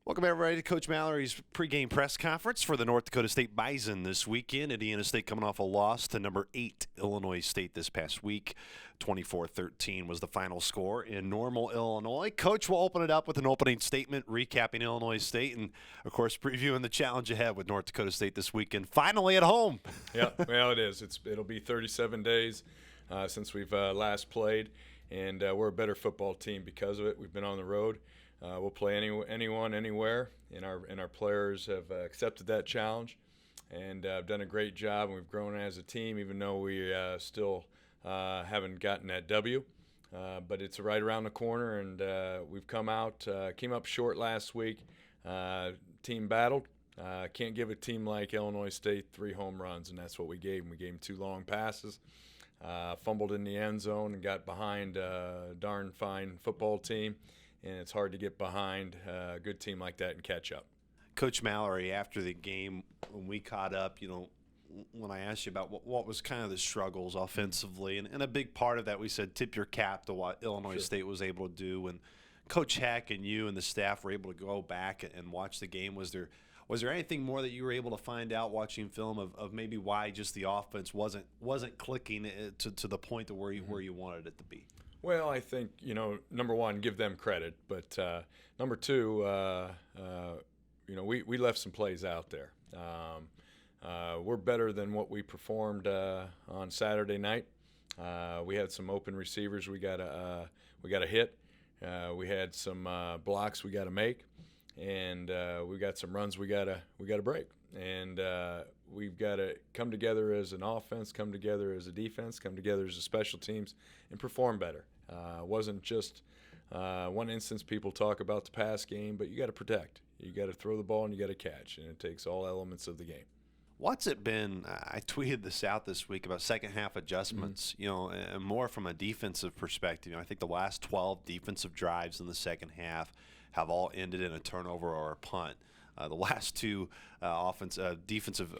Welcome, everybody, to Coach Mallory's pregame press conference for the North Dakota State Bison this weekend. Indiana State coming off a loss to number 8 Illinois State this past week. 24-13 was the final score in Normal, Illinois. Coach will open it up with an opening statement recapping Illinois State and, of course, previewing the challenge ahead with North Dakota State this weekend. Finally at home. Yeah, well, it is. It'll be 37 days since we've last played, and we're a better football team because of it. We've been on the road. We'll play anyone, anywhere, and our players have accepted that challenge and done a great job. And we've grown as a team, even though we still haven't gotten that W. But it's right around the corner, and we've came up short last week. Team battled. Can't give a team like Illinois State 3 home runs, and that's what we gave them. We gave them 2 long passes, fumbled in the end zone, and got behind a darn fine football team. And it's hard to get behind a good team like that and catch up. Coach Mallory, after the game, when we caught up, when I asked you about what was kind of the struggles offensively, and a big part of that, we said tip your cap to what Illinois State was able to do. When Coach Heck and you and the staff were able to go back and watch the game, was there anything more that you were able to find out watching film of maybe why just the offense wasn't clicking to the point to where you wanted it to be? Well, I think, number one, give them credit. But number two, we left some plays out there. We're better than what we performed on Saturday night. We had some open receivers we got to hit. We had some blocks we got to make, and we got some runs we got to break. And we've got to come together as an offense, come together as a defense, come together as a special teams, and perform better. It wasn't just one instance people talk about the pass game, but you got to protect. You got to throw the ball and you got to catch, and it takes all elements of the game. What's it been? I tweeted this out this week about second half adjustments, and more from a defensive perspective. I think the last 12 defensive drives in the second half have all ended in a turnover or a punt. The last two defensive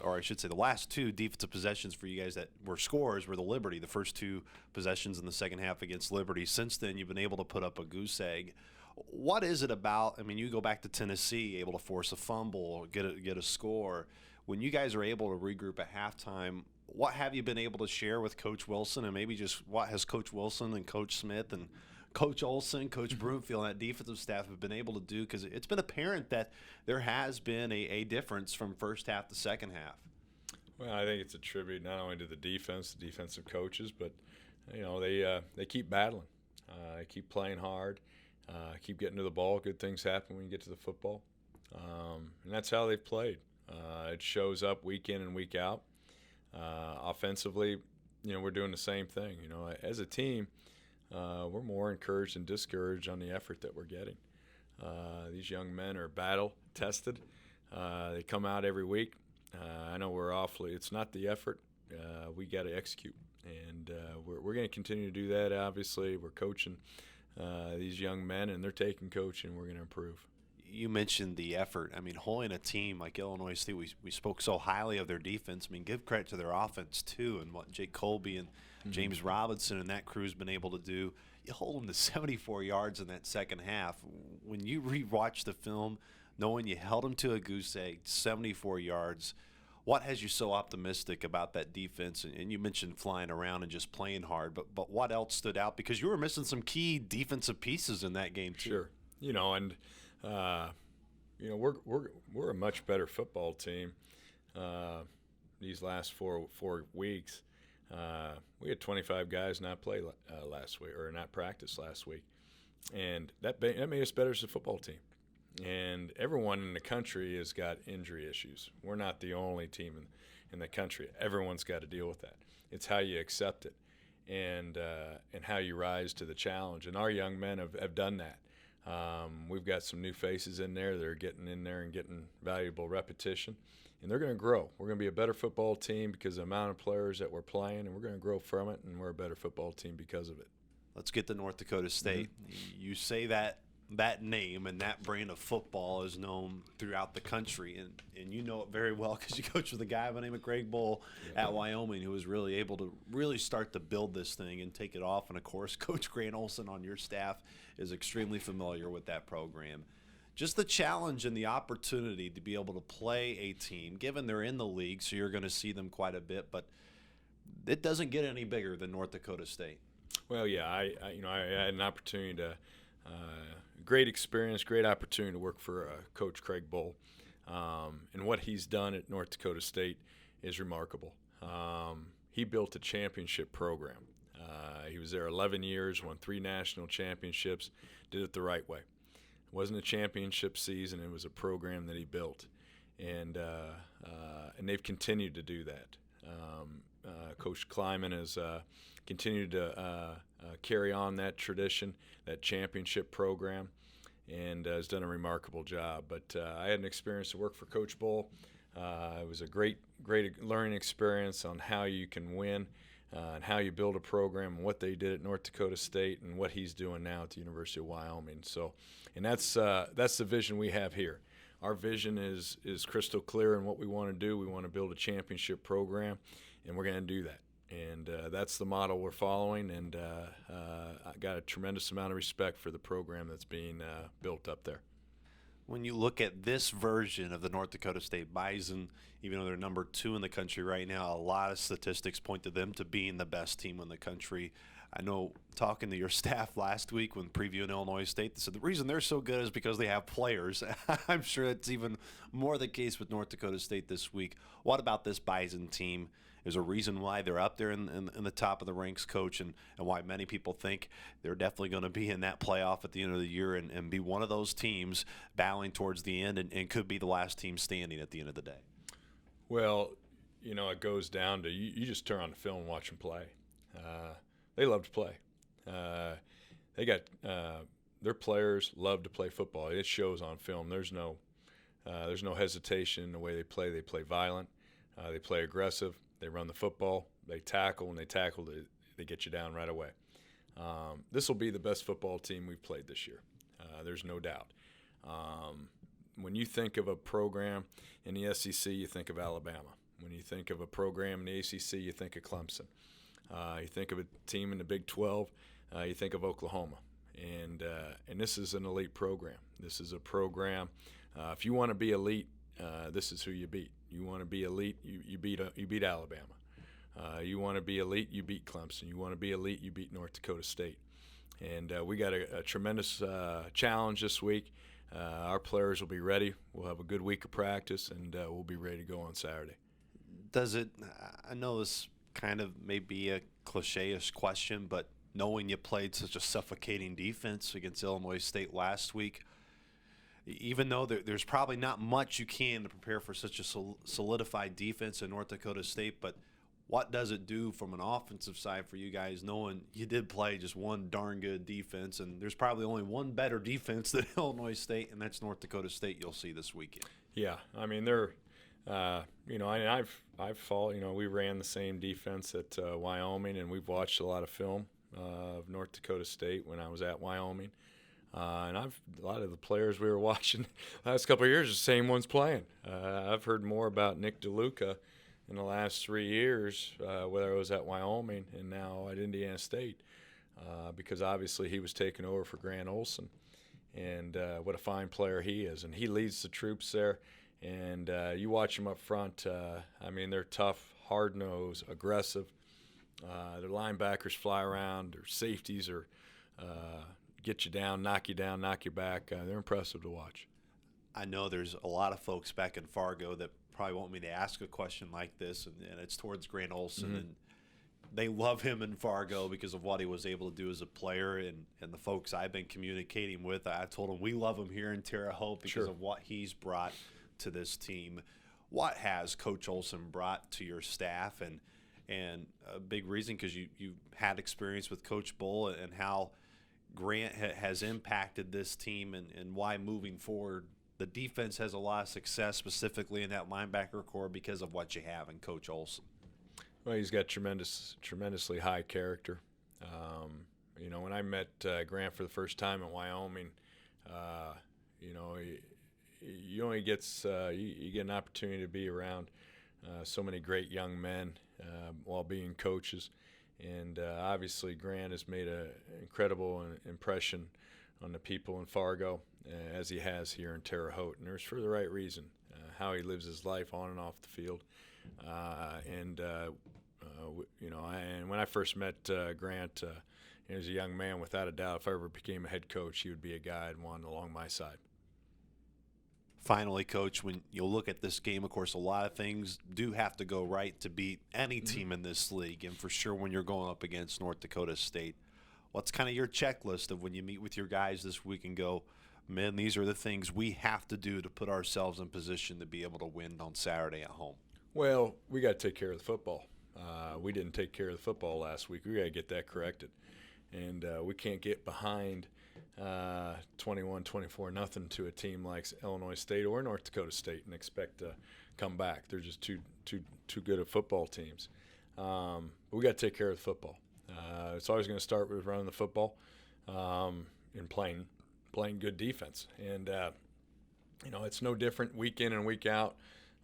possessions for you guys that were scores were the Liberty, the first 2 possessions in the second half against Liberty. Since then, you've been able to put up a goose egg. What is it about? I mean, you go back to Tennessee, able to force a fumble, get a score. When you guys are able to regroup at halftime, what have you been able to share with Coach Wilson, and maybe just what has Coach Wilson and Coach Smith and Coach Olson, Coach Broomfield, and that defensive staff have been able to do? Because it's been apparent that there has been a difference from first half to second half. Well, I think it's a tribute not only to the defense, the defensive coaches, but they keep battling, they keep playing hard, keep getting to the ball. Good things happen when you get to the football, and that's how they've played. It shows up week in and week out. Offensively, we're doing the same thing. As a team. We're more encouraged and discouraged on the effort that we're getting. These young men are battle-tested. They come out every week. I know it's not the effort. We got to execute. And we're going to continue to do that, obviously. We're coaching these young men, and they're taking coaching. We're going to improve. You mentioned the effort. I mean, holding a team like Illinois State, we spoke so highly of their defense. I mean, give credit to their offense, too, and what Jake Colby and James Robinson and that crew's been able to do. You hold them to 74 yards in that second half. When you rewatch the film, knowing you held them to a goose egg, 74 yards, what has you so optimistic about that defense? And you mentioned flying around and just playing hard, but what else stood out? Because you were missing some key defensive pieces in that game, too. Sure. We're a much better football team these last four weeks. We had 25 guys not play last week or not practice last week, and that made us better as a football team. And everyone in the country has got injury issues. We're not the only team in the country. Everyone's got to deal with that. It's how you accept it, and how you rise to the challenge. And our young men have done that. We've got some new faces in there that are getting in there and getting valuable repetition. And they're going to grow. We're going to be a better football team because of the amount of players that we're playing, and we're going to grow from it, and we're a better football team because of it. Let's get to North Dakota State. You say that name and that brand of football is known throughout the country, and you know it very well because you coach with a guy by the name of Greg Bull at Wyoming who was really able to really start to build this thing and take it off. And, of course, Coach Grant Olson on your staff is extremely familiar with that program. just the challenge and the opportunity to be able to play a team, given they're in the league, so you're going to see them quite a bit, but it doesn't get any bigger than North Dakota State. Well, yeah, I had an opportunity to, great experience, great opportunity to work for Coach Craig Bull, and what he's done at North Dakota State is remarkable. He built a championship program. He was there 11 years, won 3 national championships, did it the right way. It wasn't a championship season; it was a program that he built, and they've continued to do that. Coach Kleiman has continued to carry on that tradition, that championship program, and has done a remarkable job. But I had an experience to work for Coach Bull. It was a great learning experience on how you can win and how you build a program and what they did at North Dakota State and what he's doing now at the University of Wyoming. So, and that's the vision we have here. Our vision is crystal clear in what we want to do. We want to build a championship program, and we're going to do that. And that's the model we're following, and I got a tremendous amount of respect for the program that's being built up there. When you look at this version of the North Dakota State Bison, even though they're number 2 in the country right now, a lot of statistics point to them to being the best team in the country. I know talking to your staff last week when previewing Illinois State, they said the reason they're so good is because they have players. I'm sure that's even more the case with North Dakota State this week. What about this Bison team? Is a reason why they're up there in the top of the ranks, Coach, and why many people think they're definitely going to be in that playoff at the end of the year and be one of those teams battling towards the end and could be the last team standing at the end of the day. Well, it goes down to you just turn on the film and watch them play. They love to play. They got their players love to play football. It shows on film. There's no hesitation in the way they play. They play violent. They play aggressive. They run the football. They tackle. When they tackle, they get you down right away. This will be the best football team we've played this year. There's no doubt. When you think of a program in the SEC, you think of Alabama. When you think of a program in the ACC, you think of Clemson. You think of a team in the Big 12, you think of Oklahoma. And this is an elite program. This is a program. If you want to be elite, this is who you beat. You want to be elite, you beat Alabama. You want to be elite, you beat Clemson. You want to be elite, you beat North Dakota State. And we got a tremendous challenge this week. Our players will be ready. We'll have a good week of practice, and we'll be ready to go on Saturday. I know this kind of may be a cliche-ish question, but knowing you played such a suffocating defense against Illinois State last week, even though there's probably not much you can to prepare for such a solidified defense in North Dakota State, but what does it do from an offensive side for you guys knowing you did play just one darn good defense, and there's probably only one better defense than Illinois State, and that's North Dakota State you'll see this weekend? Yeah, I mean, they're I've followed, we ran the same defense at Wyoming, and we've watched a lot of film of North Dakota State when I was at Wyoming. And a lot of the players we were watching the last couple of years, the same ones playing. I've heard more about Nick DeLuca in the last 3 years, whether I was at Wyoming and now at Indiana State, because obviously he was taking over for Grant Olson. And what a fine player he is. And he leads the troops there. And you watch them up front, they're tough, hard-nosed, aggressive. Their linebackers fly around. Their safeties are get you down, knock you back. They're impressive to watch. I know there's a lot of folks back in Fargo that probably want me to ask a question like this, and it's towards Grant Olson. Mm-hmm. And they love him in Fargo because of what he was able to do as a player, and the folks I've been communicating with, I told them we love him here in Terre Haute because of what he's brought to this team. What has Coach Olson brought to your staff, and a big reason because you had experience with Coach Bull and how Grant has impacted this team and why moving forward the defense has a lot of success specifically in that linebacker core because of what you have in Coach Olson? Well, he's got tremendously high character. When I met Grant for the first time in Wyoming, you only get you get an opportunity to be around so many great young men while being coaches, and obviously Grant has made an incredible impression on the people in Fargo. as he has here in Terre Haute, and there's for the right reason. How he lives his life on and off the field, and when I first met Grant, he was a young man. Without a doubt, if I ever became a head coach, he would be a guy I'd want along my side. Finally, Coach, when you look at this game, of course, a lot of things do have to go right to beat any team in this league, and for sure when you're going up against North Dakota State. What's kind of your checklist of when you meet with your guys this week and go, man, these are the things we have to do to put ourselves in position to be able to win on Saturday at home? Well, we got to take care of the football. We didn't take care of the football last week. We got to get that corrected. And we can't get behind 21-24 nothing to a team like Illinois State or North Dakota State and expect to come back. They're just too good at football teams. But we got to take care of the football. It's always going to start with running the football and playing good defense. And it's no different week in and week out.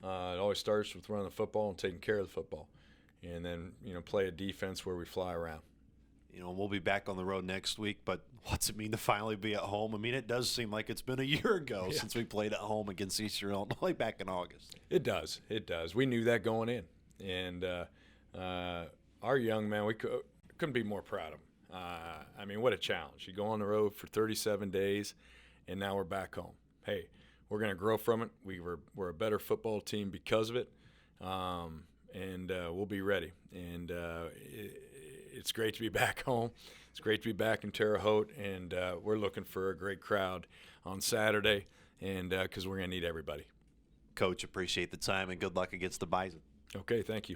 It always starts with running the football and taking care of the football, and then play a defense where we fly around. We'll be back on the road next week, but what's it mean to finally be at home? I mean, it does seem like it's been a year ago since we played at home against Eastern Illinois back in August. It does. We knew that going in. And our young man, we couldn't be more proud of him. What a challenge. You go on the road for 37 days, and now we're back home. Hey, we're going to grow from it. We're a better football team because of it, and we'll be ready. And it's great to be back home. It's great to be back in Terre Haute, and we're looking for a great crowd on Saturday, and because we're going to need everybody. Coach, appreciate the time, and good luck against the Bison. Okay, thank you.